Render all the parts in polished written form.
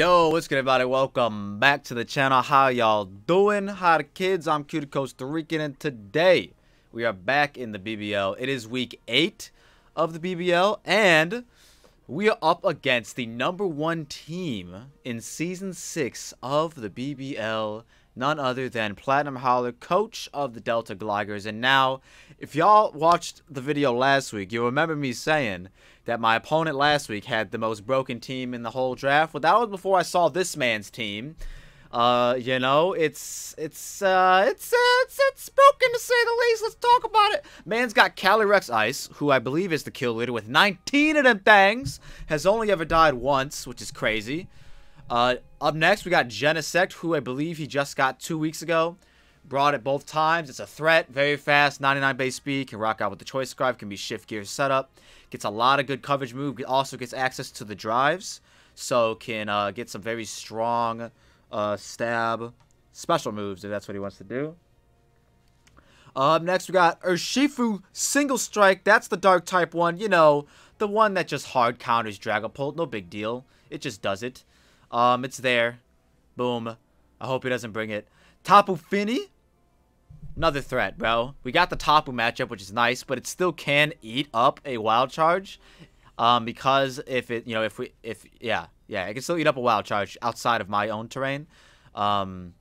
Yo, what's good, everybody? Welcome back to the channel. How y'all doing? Hi, the kids. I'm QtheCostaRican, and today we are back in the BBL. It is week 8 of the BBL, and we are up against the #1 team in season 6 of the BBL. None other than Platinum Howler, coach of the Delta Gligars. And now, if y'all watched the video last week, you'll remember me saying that my opponent last week had the most broken team in the whole draft. Well, that was before I saw this man's team. You know, it's broken to say the least. Let's talk about it. Man's got Calyrex Ice, who I believe is the kill leader with 19 of them things. Has only ever died once, which is crazy. Up next, we got Genesect, who I believe he just got 2 weeks ago. Brought it both times. It's a threat. Very fast. 99 base speed. Can rock out with the choice scarf. Can be shift gear setup. Gets a lot of good coverage move. Also gets access to the drives. So can get some very strong stab special moves if that's what he wants to do. Up next, we got Urshifu Single Strike. That's the dark type one. You know, the one that just hard counters Dragapult. No big deal. It just does it. It's there. Boom. I hope he doesn't bring it. Tapu Fini. Another threat, bro. We got the Tapu matchup, which is nice, but it still can eat up a wild charge. Because if it, you know, yeah, it can still eat up a wild charge outside of my own terrain. But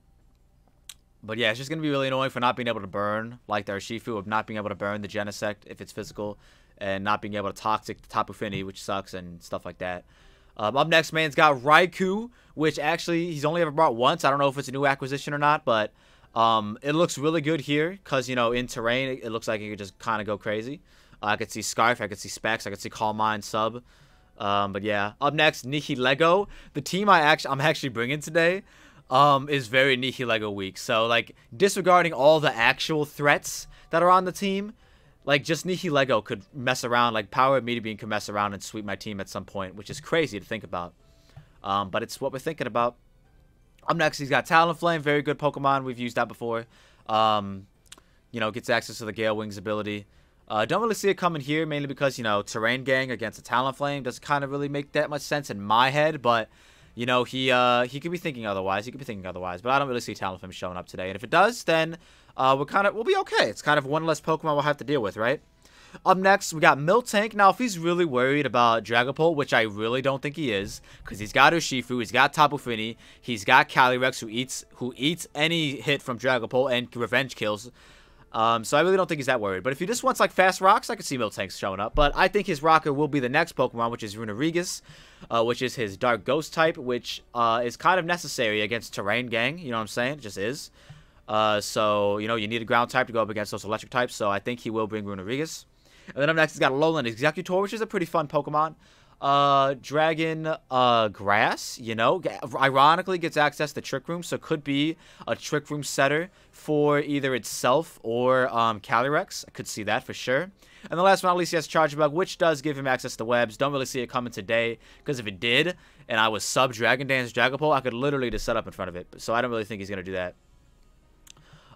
yeah, it's just gonna be really annoying for not being able to burn, like the Urshifu, of not being able to burn the Genesect if it's physical, and not being able to toxic the Tapu Fini, which sucks, and stuff like that. Up next, man's got Raikou, which actually he's only ever brought once. I don't know if it's a new acquisition or not, but it looks really good here because, you know, in terrain, it looks like it could just kind of go crazy. I could see Scarf, I could see Specs, I could see Calm Mind sub. But yeah, up next, Nihilego. The team I'm actually bringing today is very Nihilego weak. So, like, disregarding all the actual threats that are on the team, like, just Nihilego could mess around, like, Power Meteor Beam could mess around and sweep my team at some point, which is crazy to think about. But it's what we're thinking about. Up next, he's got Talonflame, very good Pokemon. We've used that before. You know, gets access to the Gale Wings ability. Don't really see it coming here, mainly because, you know, Terrain Gang against a Talonflame doesn't kind of really make that much sense in my head, but, you know, he could be thinking otherwise. But I don't really see Talonflame showing up today. And if it does, then we'll be okay. It's kind of one less Pokemon we'll have to deal with, right? Up next, we got Miltank. Now, if he's really worried about Dragapult, which I really don't think he is, because he's got Urshifu, he's got Tapu Fini, he's got Calyrex, who eats any hit from Dragapult and revenge kills. So I really don't think he's that worried. But if he just wants, like, fast rocks, I could see Miltank showing up. But I think his rocker will be the next Pokemon, which is Runerigus, which is his Dark Ghost type, which is kind of necessary against Terrain Gang. You know what I'm saying? It just is. So, you know, you need a ground type to go up against those electric types. So I think he will bring Runerigus. And then up next, he's got Alolan Executor, which is a pretty fun Pokemon. Dragon Grass, you know, ironically gets access to Trick Room, so could be a Trick Room setter for either itself or Calyrex. I could see that for sure. And the last one, at least, he has Charge Bug, which does give him access to webs. Don't really see it coming today, because if it did, and I was sub Dragon Dance Dragapult, I could literally just set up in front of it. So I don't really think he's going to do that.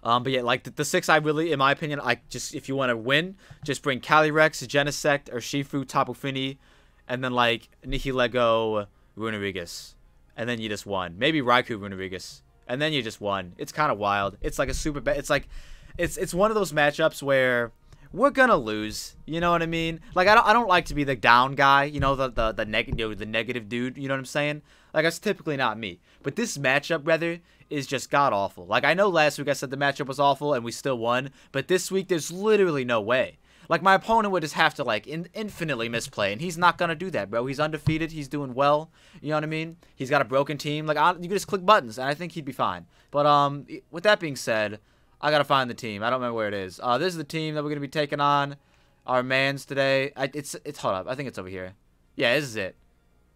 But yeah, like the 6, I really, in my opinion, if you want to win, just bring Calyrex, Genesect, Urshifu, Tapu Fini, and then like Nihilego, Runerigus, and then you just won. Maybe Raikou, Runerigus, and then you just won. It's kind of wild. It's like a super bad. It's like, it's one of those matchups where we're gonna lose. You know what I mean? Like I don't like to be the down guy. You know, the negative dude. You know what I'm saying? Like, that's typically not me. But this matchup, rather, is just god-awful. Like, I know last week I said the matchup was awful and we still won. But this week, there's literally no way. Like, my opponent would just have to, like, infinitely misplay. And he's not going to do that, bro. He's undefeated. He's doing well. You know what I mean? He's got a broken team. Like, you can just click buttons, and I think he'd be fine. But, with that being said, I got to find the team. I don't remember where it is. This is the team that we're going to be taking on. Our mans today. Hold up. I think it's over here. Yeah, this is it.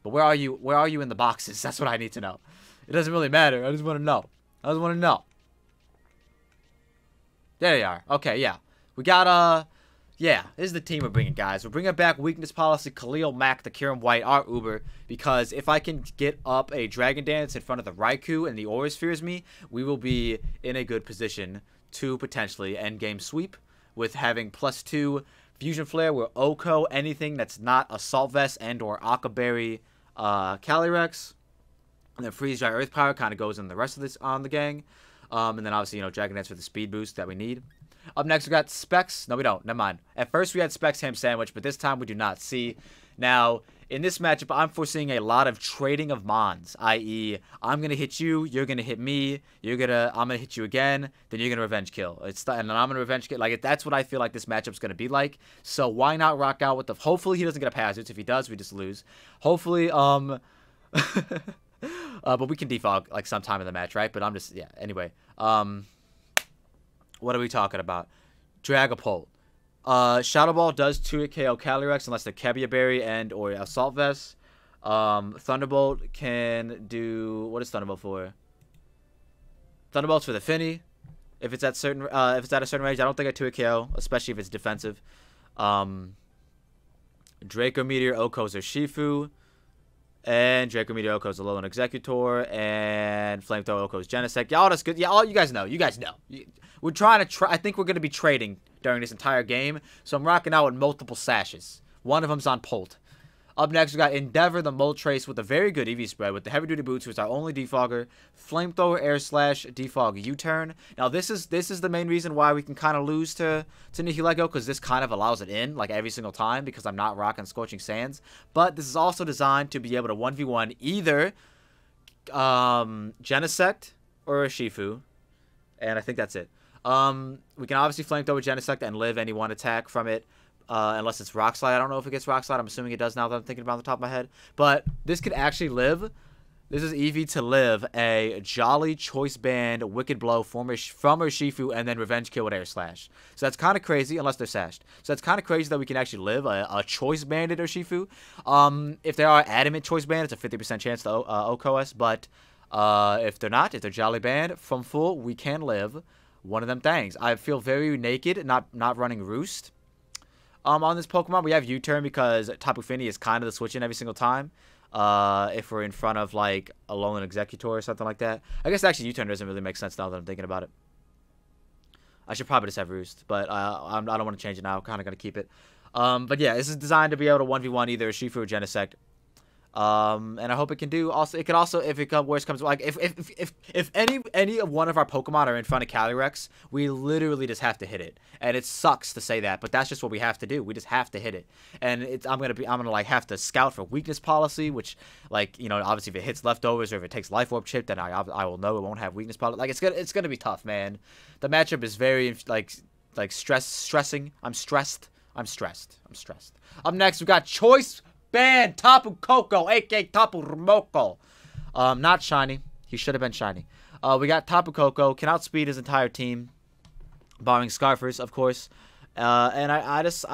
But where are you? Where are you in the boxes? That's what I need to know. It doesn't really matter. I just want to know. There they are. Okay, yeah. We got, yeah, this is the team we're bringing, guys. We're bringing back Weakness Policy, Khalil Mack, the Kieran White, our Uber, because if I can get up a Dragon Dance in front of the Raikou and the Aura Spheres me, we will be in a good position to potentially endgame sweep with having +2 Fusion Flare, where Oko, anything that's not Assault Vest and or Akaberry Calyrex, And then Freeze Dry Earth Power kind of goes in the rest of this on the gang. And then obviously, Dragon Dance for the speed boost that we need. Up next, we got Specs. No, we don't. Never mind. At first, we had Specs Ham Sandwich, but this time we do not. See, now, in this matchup, I'm foreseeing a lot of trading of Mons, i.e., I'm going to hit you, you're going to hit me, I'm going to hit you again, then you're going to revenge kill. And then I'm going to revenge kill. Like, that's what I feel like this matchup's going to be like. So why not rock out with the... Hopefully, he doesn't get a Hazards. If he does, we just lose. Hopefully, but we can defog, like, sometime in the match, right? But I'm just... Yeah, anyway. What are we talking about? Dragapult. Shadow Ball does 2-hit KO Calyrex unless they're Kebia Berry and or Assault Vest. Thunderbolt can do... What is Thunderbolt for? Thunderbolt's for the Finny. If it's at a certain range, I don't think I 2-hit KO, especially if it's defensive. Draco Meteor, Oko's or Shifu. And Draco Meteor Oko's Alolan Executor, and Flamethrower Oko's Genesect. Y'all just good. Yeah, all you guys know. You guys know. We're trying to I think we're going to be trading during this entire game, so I'm rocking out with multiple sashes. One of them's on Pult. Up next, we got Endeavor the Moltres with a very good EV spread with the Heavy Duty Boots, which is our only defogger. Flamethrower, Air Slash, defog, U-turn. Now, this is the main reason why we can kind of lose to Nihilego, because this kind of allows it in, like, every single time, because I'm not rocking Scorching Sands. But this is also designed to be able to 1v1 either Genesect or a Shifu. And I think that's it. We can obviously Flamethrower Genesect and live any one attack from it. Unless it's Rock Slide. I don't know if it gets Rock Slide. I'm assuming it does now that I'm thinking about it on the top of my head. But this could actually live. This is EV to live a Jolly Choice Band Wicked Blow from her Shifu and then Revenge Kill with Air Slash. So that's kind of crazy, unless they're sashed. So that's kind of crazy that we can actually live a Choice Banded or Shifu. If they are Adamant Choice Band, it's a 50% chance to OKOS. But if they're not, if they're Jolly Band from full, we can live one of them things. I feel very naked, not running Roost. On this Pokemon, we have U-turn because Tapu Fini is kind of the switch in every single time. If we're in front of, like, a Alolan Executor or something like that. I guess actually U-turn doesn't really make sense now that I'm thinking about it. I should probably just have Roost, but I don't want to change it now. I'm kind of going to keep it. But yeah, this is designed to be able to 1v1 either Shifu or Genesect. And I hope it can do. Also, it could also, if it worse comes, like if any of one of our Pokemon are in front of Calyrex, we literally just have to hit it. And it sucks to say that, but that's just what we have to do. We just have to hit it. And I'm gonna like have to scout for weakness policy, which, like, obviously if it hits leftovers or if it takes Life Orb Chip, then I will know it won't have weakness policy. Like it's gonna be tough, man. The matchup is very like stressing. I'm stressed. Up next, we got Choice Band Tapu Koko, aka Tapu Remoko. Not shiny. He should have been shiny. We got Tapu Koko, can outspeed his entire team, barring Scarfers, of course. And I just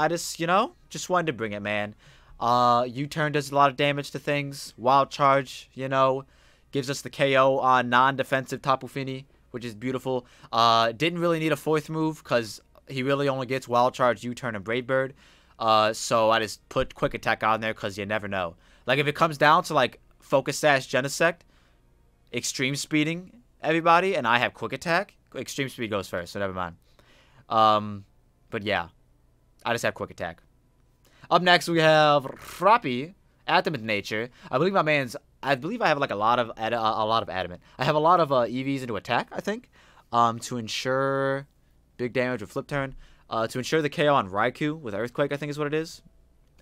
just wanted to bring it, man. U-turn does a lot of damage to things. Wild Charge, gives us the KO on non-defensive Tapu Fini, which is beautiful. Didn't really need a fourth move because he really only gets Wild Charge, U-turn, and Brave Bird. So I just put Quick Attack on there because you never know. Like, if it comes down to, like, Focus Sash Genesect, Extreme Speeding everybody, and I have Quick Attack, Extreme Speed goes first, so never mind. But yeah, I just have Quick Attack. Up next, we have Frappy, Adamant Nature. I believe I have, like, a lot of Adamant. I have a lot of EVs into Attack, I think, to ensure big damage with Flip Turn. To ensure the KO on Raikou with Earthquake, I think is what it is.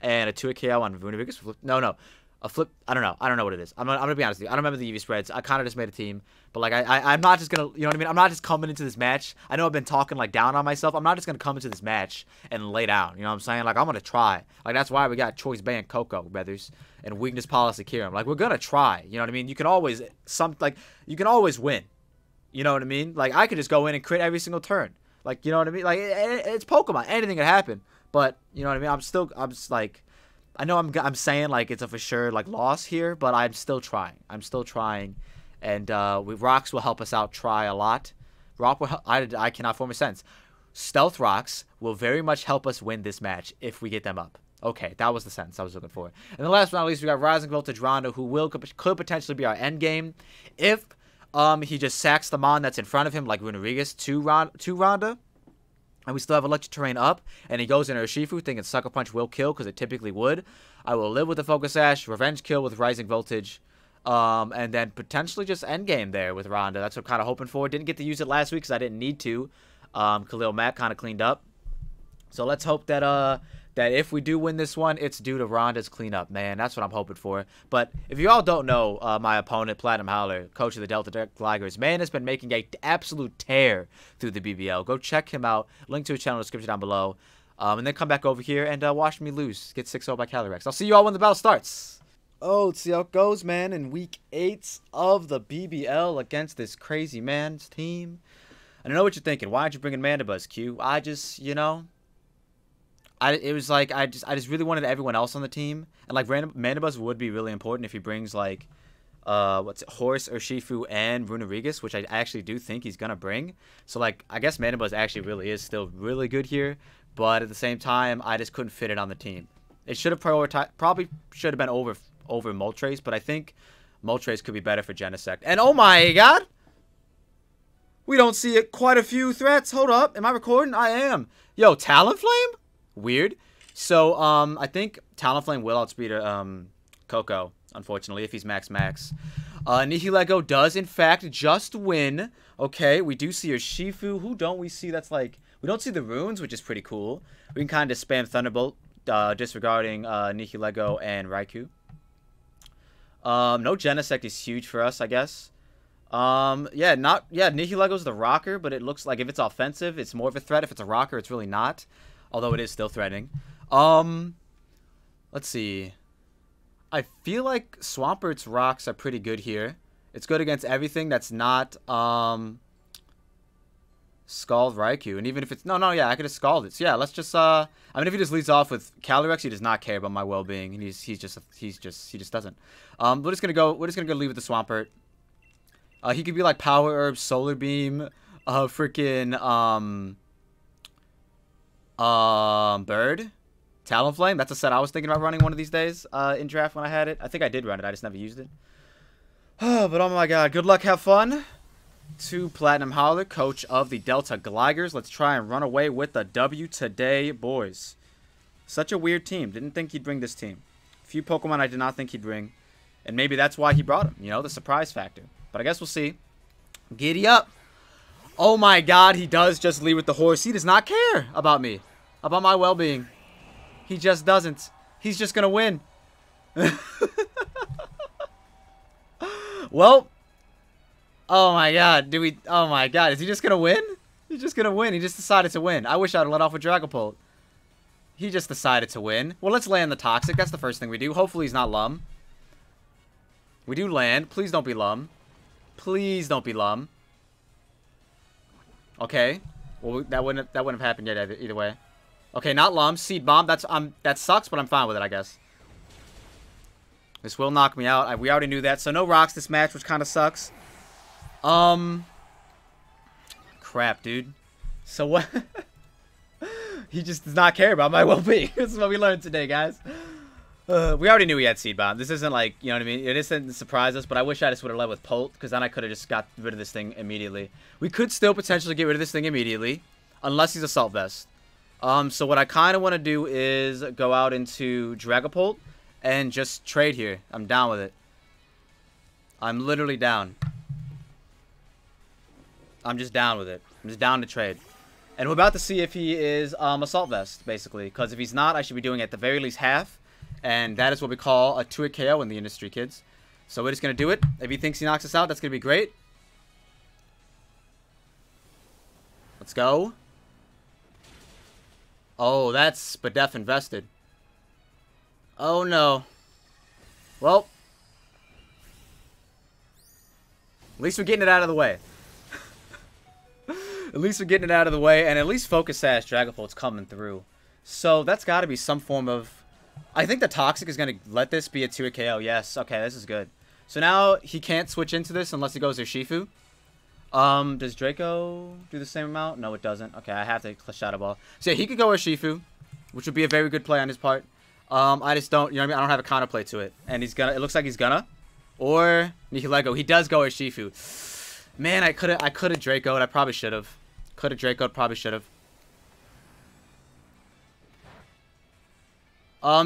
And a 2-hit KO on Vunavigus. No. A flip. I don't know. I don't know what it is. I'm gonna be honest with you. I don't remember the EV spreads. I kind of just made a team. But, like, I'm not just gonna, you know what I mean? I'm not just coming into this match. I know I've been talking, like, down on myself. I'm not just gonna come into this match and lay down. You know what I'm saying? Like, I'm gonna try. Like, that's why we got Choice Band Koko, brothers. And Weakness Policy Kirim. Like, we're gonna try. You know what I mean? You can always, you can always win. You know what I mean? Like, I could just go in and crit every single turn. Like, you know what I mean? Like, it's Pokemon. Anything can happen. But, you know what I mean? I'm just like, I know I'm saying, like, it's a for sure, like, loss here, but I'm still trying. And Rocks will help us out try a lot. Rock will I cannot form a sense. Stealth Rocks will very much help us win this match if we get them up. Okay, that was the sentence I was looking for. And then last but not least, we got Rising Voltage Rondo, who could potentially be our end game if he just sacks the Mon that's in front of him, like Runerigus, to Ronda. And we still have Electric Terrain up. And he goes into Urshifu, thinking Sucker Punch will kill, because it typically would. I will live with the Focus Sash, Revenge Kill with Rising Voltage. And then potentially just endgame there with Ronda. That's what I'm kind of hoping for. Didn't get to use it last week because I didn't need to. Khalil Mack kind of cleaned up. So let's hope that that if we do win this one, it's due to Ronda's cleanup, man. That's what I'm hoping for. But if you all don't know, my opponent, Platinum Howler, coach of the Delta Gligars, man, has been making an absolute tear through the BBL. Go check him out. Link to his channel in the description down below. And then come back over here and watch me lose. Get 6-0 by Calyrex. I'll see you all when the battle starts. Oh, let's see how it goes, man, in week 8 of the BBL against this crazy man's team. And I know what you're thinking. Why aren't you bringing Mandibuzz, Q? I just, you know, it was like I just really wanted everyone else on the team. And like Mandibuzz would be really important if he brings like Horse, Urshifu, and Runerigus, which I actually do think he's gonna bring. So like I guess Mandibuzz actually really is still really good here, but at the same time I just couldn't fit it on the team. It should have prioritized, probably should have been over Moltres, but I think Moltres could be better for Genesect. And oh my god! We don't see quite a few threats. Hold up. Am I recording? I am. Yo, Talonflame? Weird. So, I think Talonflame will outspeed Koko, unfortunately, if he's max. Nihilego does, in fact, just win. Okay, we do see Urshifu. Who don't we see that's like... We don't see the runes, which is pretty cool. We can kind of spam Thunderbolt, disregarding Nihilego and Raikou. No Genesect is huge for us, I guess. Nihilego's the rocker, but it looks like if it's offensive, it's more of a threat. If it's a rocker, it's really not. Although it is still threatening. Let's see. I feel like Swampert's rocks are pretty good here. It's good against everything that's not, Scald Raikou. And even if it's... yeah, I could have Scalded it. So yeah, let's just, I mean, if he just leads off with Calyrex, he does not care about my well-being. And he just doesn't. We're just gonna go leave with the Swampert. He could be like Power Herb, Solar Beam, freaking, Bird, Talonflame. That's a set I was thinking about running one of these days, in draft when I had it. I think I did run it. I just never used it. But oh my god. Good luck. Have fun. To Platinum Howler, coach of the Delta Gligars. Let's try and run away with the W today, boys. Such a weird team. Didn't think he'd bring this team. A few Pokemon I did not think he'd bring. And maybe that's why he brought him. You know, the surprise factor. But I guess we'll see. Giddy up. Oh my god, he does just lead with the horse. He does not care about me. About my well-being. He just doesn't. He's just gonna win. Well. Oh my god. Oh my god. Is he just gonna win? He's just gonna win. He just decided to win. I wish I would have let off with Dragapult. He just decided to win. Well, let's land the Toxic. That's the first thing we do. Hopefully he's not Lum. We do land. Please don't be Lum. Please don't be Lum. Okay. Well, that wouldn't have happened yet either way. Okay, not Lum. Seed Bomb. That sucks, but I'm fine with it, I guess. This will knock me out. We already knew that. So no rocks this match, which kind of sucks. Crap, dude. So what? He just does not care about my well-being. This is what we learned today, guys. We already knew he had Seed Bomb. This isn't like, you know what I mean? It isn't surprise us, but I wish I just would have led with Pult, because then I could have just got rid of this thing immediately. We could still potentially get rid of this thing immediately, unless he's Assault Vest. So what I kind of want to do is go out into Dragapult and just trade here. I'm down with it. I'm literally down. I'm just down with it. I'm just down to trade. And we're about to see if he is Assault Vest, basically. Because if he's not, I should be doing at the very least half. And that is what we call a 2-hit KO in the industry, kids. So we're just going to do it. If he thinks he knocks us out, that's going to be great. Let's go. Oh, that's Spadef invested. Oh, no. Well. At least we're getting it out of the way. At least we're getting it out of the way. And at least Focus Sash Dragapult's coming through. So that's got to be some form of... I think the Toxic is going to let this be a 2-hit KO. Yes. Okay, this is good. So now he can't switch into this unless he goes Urshifu. Does Draco do the same amount? No, it doesn't. Okay, I have to Shadow Ball. So yeah, he could go Urshifu, which would be a very good play on his part. I just don't, you know what I mean? I don't have a counterplay to it. And he's gonna, it looks like he's gonna. Or Nihilego. He does go Urshifu. Man, I could have Draco'd. I probably should have. Could have Draco'd, probably should have.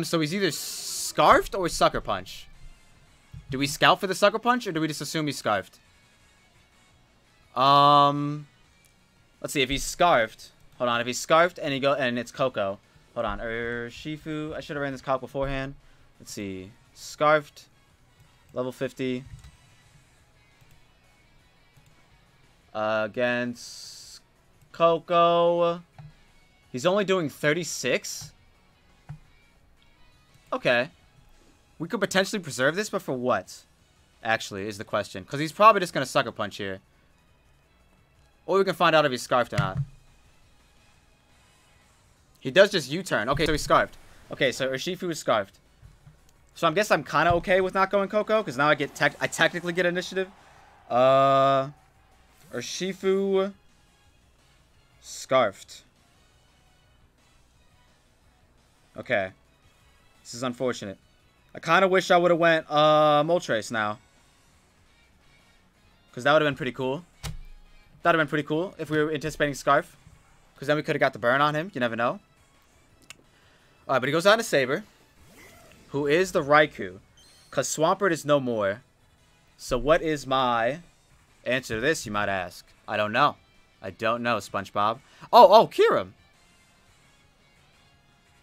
So he's either Scarfed or Sucker Punch. Do we scout for the Sucker Punch, or do we just assume he's Scarfed? Let's see, if he's Scarfed. Hold on, if he's Scarfed and it's Koko. Hold on, Shifu. I should have ran this calc beforehand. Let's see. Scarfed. Level 50. Against Koko. He's only doing 36? Okay. We could potentially preserve this, but for what? Actually, is the question. Because he's probably just going to Sucker Punch here. Or we can find out if he's Scarfed or not. He does just U-turn. Okay, so he's Scarfed. Okay, so Urshifu is Scarfed. So I guess I'm kind of okay with not going Koko, because now I technically get initiative. Urshifu Scarfed. Okay. This is unfortunate. I kind of wish I would have went Moltres now. Because that would have been pretty cool. That would have been pretty cool if we were anticipating Scarf. Because then we could have got the burn on him. You never know. Alright, but he goes out to Saber. Who is the Raikou. Because Swampert is no more. So what is my answer to this, you might ask? I don't know. I don't know, SpongeBob. Oh, Kyurem.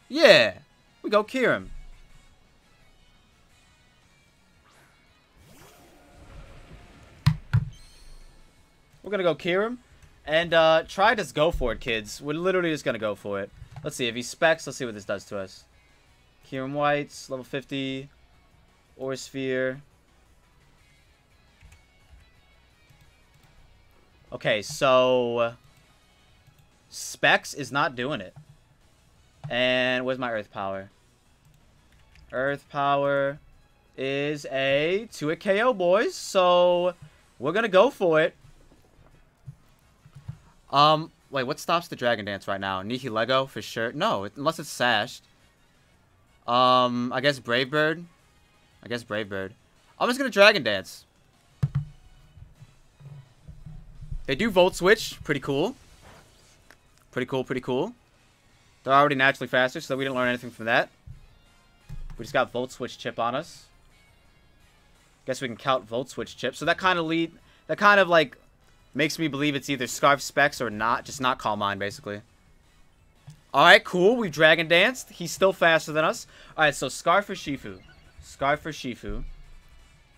Yeah. We go Kyurem. We're going to go Kyurem. And try to just go for it, kids. We're literally just going to go for it. Let's see. If he specs, let's see what this does to us. Kyurem Whites, level 50. Aura Sphere. Okay, so Specs is not doing it. And where's my Earth Power? Earth Power is a 2-hit KO, boys. So we're going to go for it. Wait, what stops the Dragon Dance right now? Nihilego for sure. No, unless it's sashed. I guess Brave Bird. I'm just gonna Dragon Dance. They do Volt Switch. Pretty cool. Pretty cool. They're already naturally faster, so we didn't learn anything from that. We just got Volt Switch chip on us. Guess we can count Volt Switch chip. So that kind of like makes me believe it's either Scarf Specs or not. Just not Calm Mind, basically. Alright, cool. We've Dragon Danced. He's still faster than us. Alright, so Scarf for Shifu.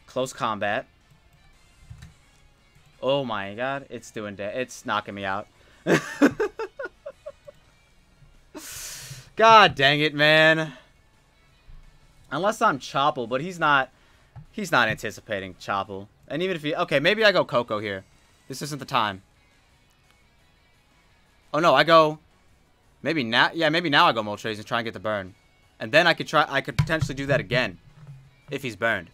Close combat. Oh my god. It's doing that. It's knocking me out. God dang it, man. Unless I'm Chople, but he's not anticipating Chople. And even if he... Okay, maybe I go Koko here. This isn't the time. Oh no, I go... Maybe now... Yeah, maybe now I go Moltres and try and get the burn. And then I could potentially do that again. If he's burned.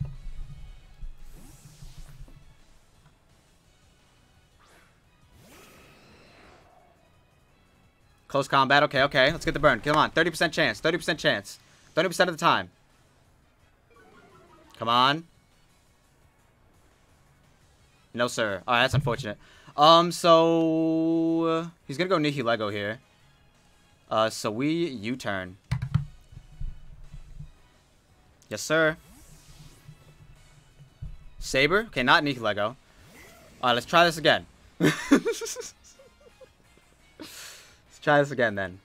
Close combat. Okay. Let's get the burn. Come on. 30% chance. 30% chance. 30% of the time. Come on. No, sir. Alright, that's unfortunate. So... He's gonna go Nihilego here. So we U-turn. Yes, sir. Saber? Okay, not Nihilego. Alright, let's try this again. Let's try this again, then.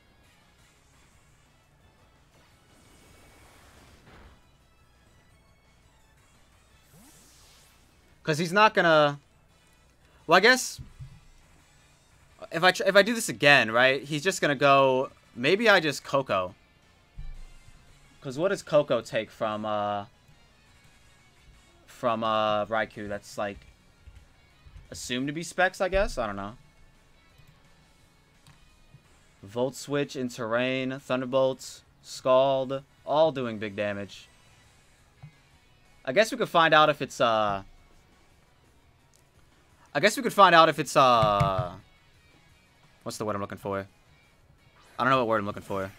Because he's not gonna... Well, I guess... If I do this again, right? He's just gonna go... Maybe I just Koko. Because what does Koko take from Raikou? That's, like... Assumed to be Specs, I guess? I don't know. Volt Switch in Terrain. Thunderbolts. Scald. All doing big damage. I guess we could find out if it's, I guess we could find out if it's, what's the word I'm looking for? I don't know what word I'm looking for.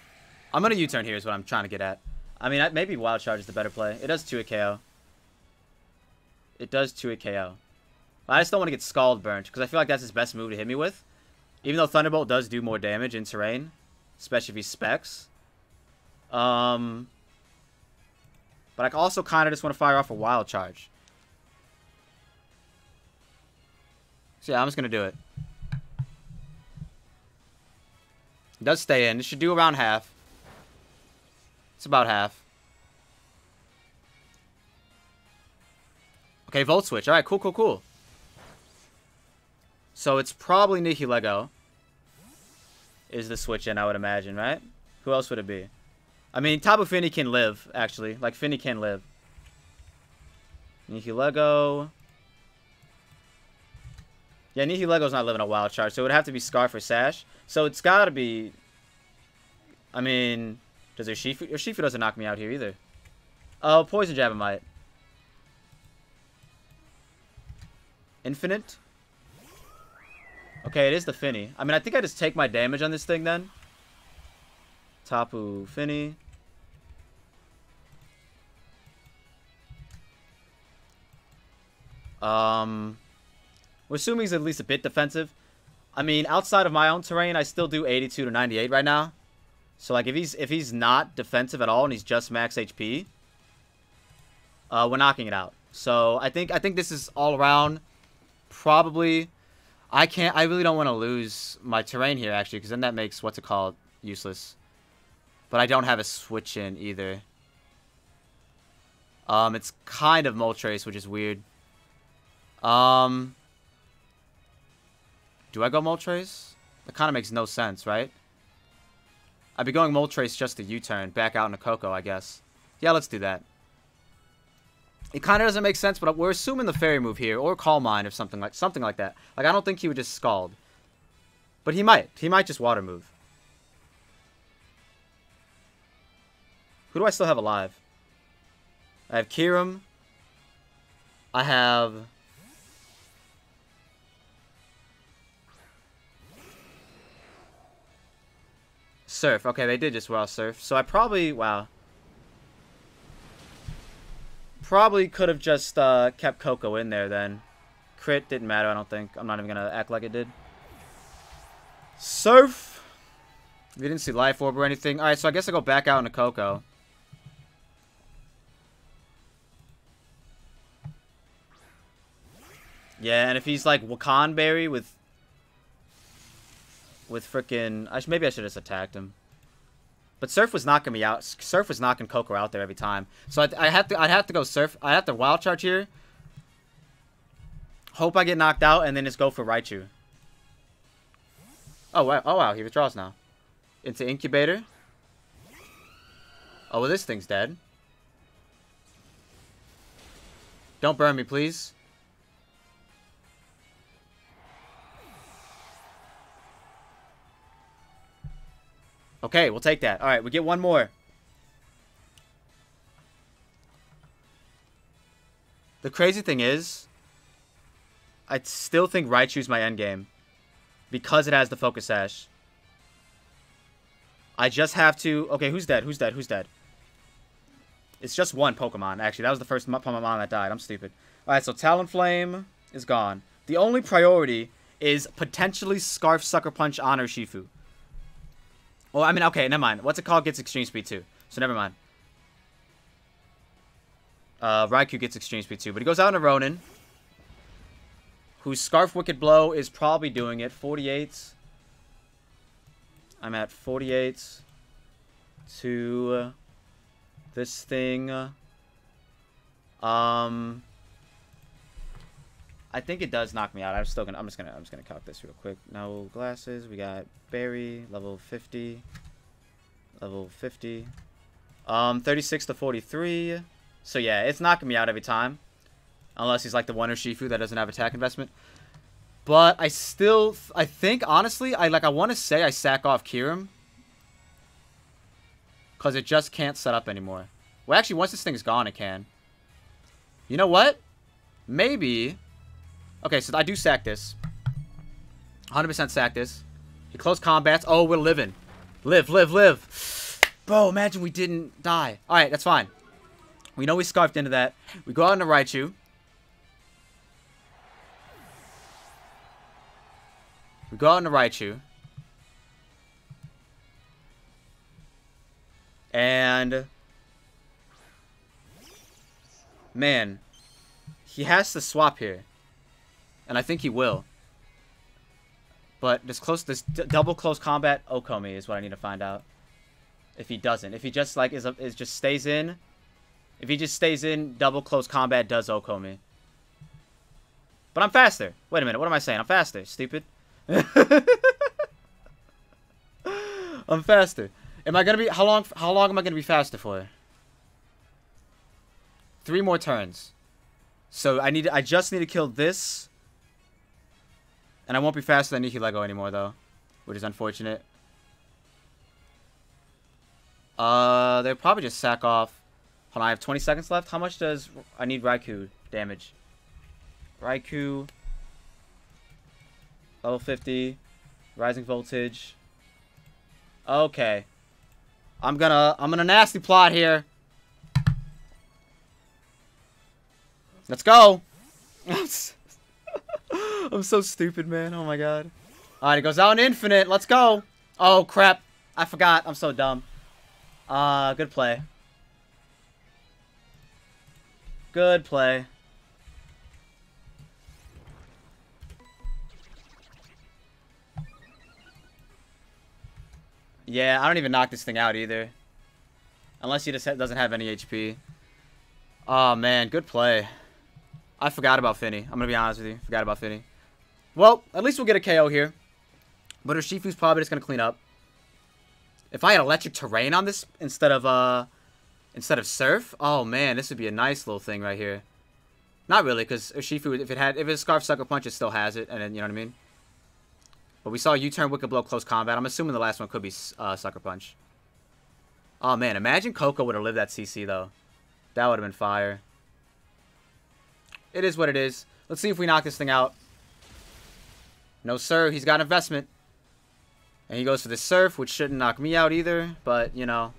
I'm going to U-turn here is what I'm trying to get at. I mean, maybe Wild Charge is the better play. It does 2-hit KO. It does 2-hit KO. I just don't want to get Scald burnt, because I feel like that's his best move to hit me with. Even though Thunderbolt does do more damage in Terrain. Especially if he Specs. But I also kind of just want to fire off a wild charge. So yeah, I'm just going to do it. It does stay in. It should do around half. It's about half. Okay, Volt Switch. Alright, cool, cool, cool. So it's probably Nihilego is the switch in, I would imagine, right? Who else would it be? I mean, Tabu Fini can live, actually. Like, Fini can live. Nihilego. Yeah, Nihilego's not living a wild charge, so it would have to be Scarf or Sash. So it's gotta be... I mean... Does Urshifu... Urshifu doesn't knock me out here, either. Oh, Poison Jab might. Infinite? Okay, it is the Finny. I mean, I think I just take my damage on this thing, then. Tapu Finny. We're assuming he's at least a bit defensive. I mean, outside of my own terrain, I still do 82 to 98 right now. So, like, if he's not defensive at all and he's just max HP, we're knocking it out. So, I think this is all around probably... I really don't want to lose my terrain here, actually, because then that makes, what's it called, useless. But I don't have a switch in either. It's kind of Moltres, which is weird. Do I go Moltres? That kind of makes no sense, right? I'd be going Moltres just to U-turn, back out into Koko, I guess. Yeah, let's do that. It kind of doesn't make sense, but we're assuming the fairy move here, or Calm Mind, or something like that. Like, I don't think he would just Scald. But he might. He might just Water move. Who do I still have alive? I have Kirim. I have... Surf. Okay, they did just Surf. So I probably... Wow. Probably could have just kept Koko in there then. Crit didn't matter, I don't think. I'm not even going to act like it did. Surf. We didn't see Life Orb or anything. Alright, so I guess I go back out into Koko. Yeah, and if he's like Wakan Berry with frickin'... maybe I should have just attacked him. But Surf was knocking me out. Surf was knocking Koko out there every time. So I'd have to go Surf. I have to Wild Charge here. Hope I get knocked out and then just go for Raichu. Oh, wow. Oh, wow. He withdraws now. Into Incubator. Oh, well, this thing's dead. Don't burn me, please. Okay, we'll take that. Alright, we get one more. The crazy thing is, I still think Raichu's my endgame. Because it has the Focus Sash. I just have to... Okay, who's dead? Who's dead? Who's dead? It's just one Pokemon, actually. That was the first Pokemon that died. I'm stupid. Alright, so Talonflame is gone. The only priority is potentially Scarf Sucker Punch on Urshifu. Well, I mean, okay, never mind. What's it called gets Extreme Speed too. So never mind. Raikou gets Extreme Speed too. But he goes out into Ronin. Whose Scarf Wicked Blow is probably doing it. 48. I'm at 48. To this thing. I think it does knock me out. I'm just gonna calc this real quick. No glasses. We got Berry, level 50. Level 50. 36 to 43. So yeah, it's knocking me out every time. Unless he's like the one Urshifu that doesn't have attack investment. But I think honestly, I want to say I sack off Kirim. Cause it just can't set up anymore. Well, actually, once this thing is gone, it can. You know what? Maybe. Okay, so I do sack this. 100% sack this. He close combats. Oh, we're living. Live, live, live. Bro, imagine we didn't die. Alright, that's fine. We know we scarfed into that. We go out into Raichu. We go out into Raichu. And Man, he has to swap here. And I think he will. But this double close combat Okomi is what I need to find out. If he doesn't. If he just like just stays in. If he just stays in, double close combat does Okomi. But I'm faster. Wait a minute, what am I saying? I'm faster, stupid. I'm faster. Am I gonna be how long am I gonna be faster for? 3 more turns. So I just need to kill this. And I won't be faster than Nihilego anymore though. Which is unfortunate. They'll probably just sack off. Hold on, I have 20 seconds left. How much does I need Raikou damage? Raikou. Level 50. Rising voltage. Okay. I'm gonna nasty plot here. Let's go. I'm so stupid, man. Oh my god. Alright, it goes out in infinite. Let's go. Oh crap. I forgot. I'm so dumb. Good play. Good play. Yeah, I don't even knock this thing out either. Unless he just doesn't have any HP. Oh, man. Good play. I forgot about Finny. I'm going to be honest with you. Forgot about Finny. Well, at least we'll get a KO here. But Urshifu's probably just going to clean up. If I had electric terrain on this instead of surf, oh man, this would be a nice little thing right here. Not really, because Urshifu, if it's Scarf Sucker Punch, it still has it, and then, you know what I mean? But we saw U-turn, Wicked Blow, close combat. I'm assuming the last one could be Sucker Punch. Oh man, imagine Koko would have lived that CC though. That would have been fire. It is what it is. Let's see if we knock this thing out. No sir, he's got investment. And he goes for the surf, which shouldn't knock me out either, but you know.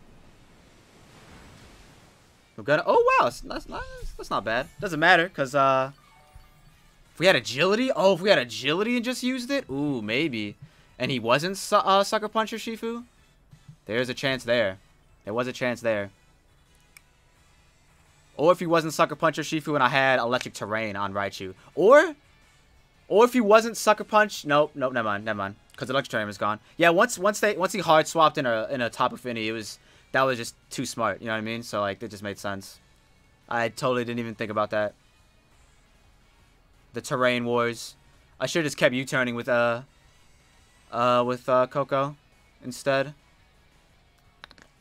We're gonna. Oh wow, that's not bad. Doesn't matter, cause if we had agility, if we had agility and just used it, ooh maybe. And he wasn't Sucker Punch Urshifu. There's a chance there. There was a chance there. Or if he wasn't Sucker Punch Urshifu and I had Electric Terrain on Raichu, or if he wasn't Sucker Punch, nope, never mind. Because Electric Terrain was gone. Yeah, once he hard swapped in a Tapu Fini, that was just too smart. You know what I mean? So like it just made sense. I totally didn't even think about that. The terrain wars. I should have just kept U-turning with Koko instead.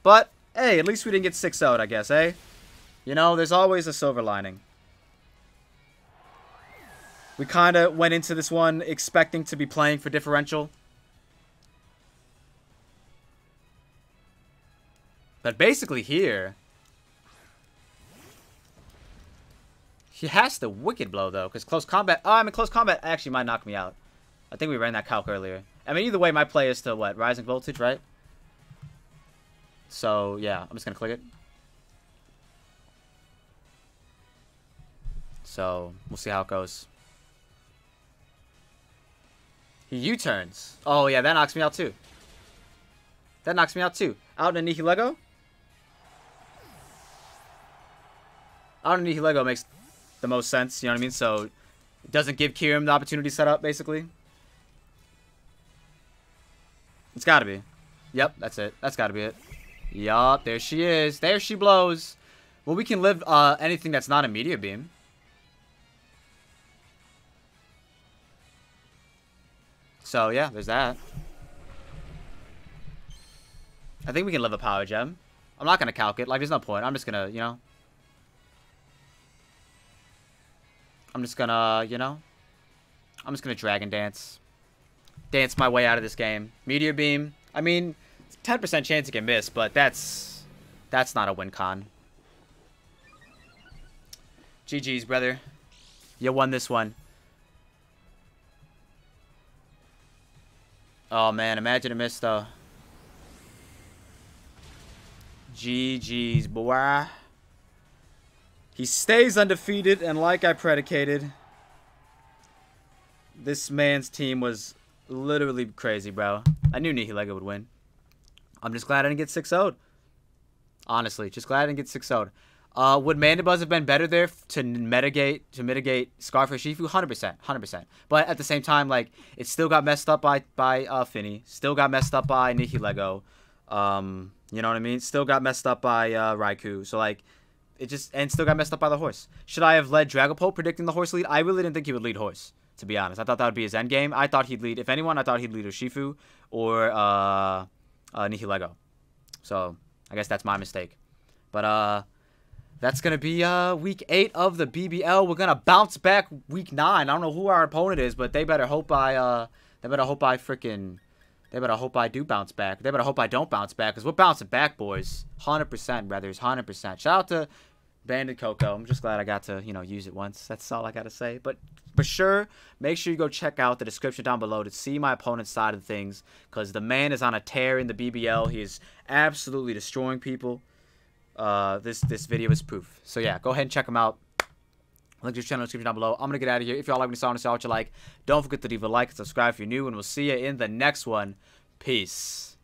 But hey, at least we didn't get 6-0'd, I guess, eh? You know, there's always a silver lining. We kind of went into this one expecting to be playing for differential. But basically here, he has the Wicked Blow, though, because close combat... Oh, I mean, close combat actually might knock me out. I think we ran that calc earlier. I mean, either way, my play is to, what, Rising Voltage, right? So, yeah, I'm just going to click it. So, we'll see how it goes. He U-turns. Oh, yeah, that knocks me out, too. That knocks me out, too. Out in a Nihilego? Out in a Nihilego makes the most sense, you know what I mean? So, it doesn't give Kirim the opportunity to set up, basically. It's gotta be. Yep, that's it. That's gotta be it. Yup, there she is. There she blows. Well, we can live anything that's not a Meteor Beam. So, yeah, there's that. I think we can live a Power Gem. I'm not going to calc it. Like, there's no point. I'm just going to, you know. I'm just going to, you know. I'm just going to Dragon Dance. Dance my way out of this game. Meteor Beam. I mean, 10% chance you can miss, but that's not a win con. GG's, brother. You won this one. Oh, man. Imagine a miss, though. GG's, boy. He stays undefeated, and like I predicated, this man's team was literally crazy, bro. I knew Nihilego would win. I'm just glad I didn't get 6-0'd. Honestly, just glad I didn't get 6-0'd. Would Mandibuzz have been better there to mitigate Scarf or Shifu? 100%. But at the same time, like, it still got messed up by Finny. Still got messed up by Nikki Lego. You know what I mean? Still got messed up by Raikou. So, like, and still got messed up by the horse. Should I have led Dragapult predicting the horse lead? I really didn't think he would lead horse, to be honest. I thought that would be his end game. I thought he'd lead, if anyone, I thought he'd lead Urshifu or Nikki Lego. So, I guess that's my mistake. But, that's going to be week 8 of the BBL. We're going to bounce back week 9. I don't know who our opponent is, but they better hope I do bounce back. They better hope I don't bounce back, because we're bouncing back, boys. 100%, brothers. 100%. Shout out to Banded Koko. I'm just glad I got to, use it once. That's all I got to say. But for sure, make sure you go check out the description down below to see my opponent's side of things, because the man is on a tear in the BBL. He is absolutely destroying people. This video is proof. So yeah, go ahead and check him out. Link to his channel in the description down below. I'm gonna get out of here. If y'all like what you saw, what you like, don't forget to leave a like and subscribe if you're new, and we'll see you in the next one. Peace.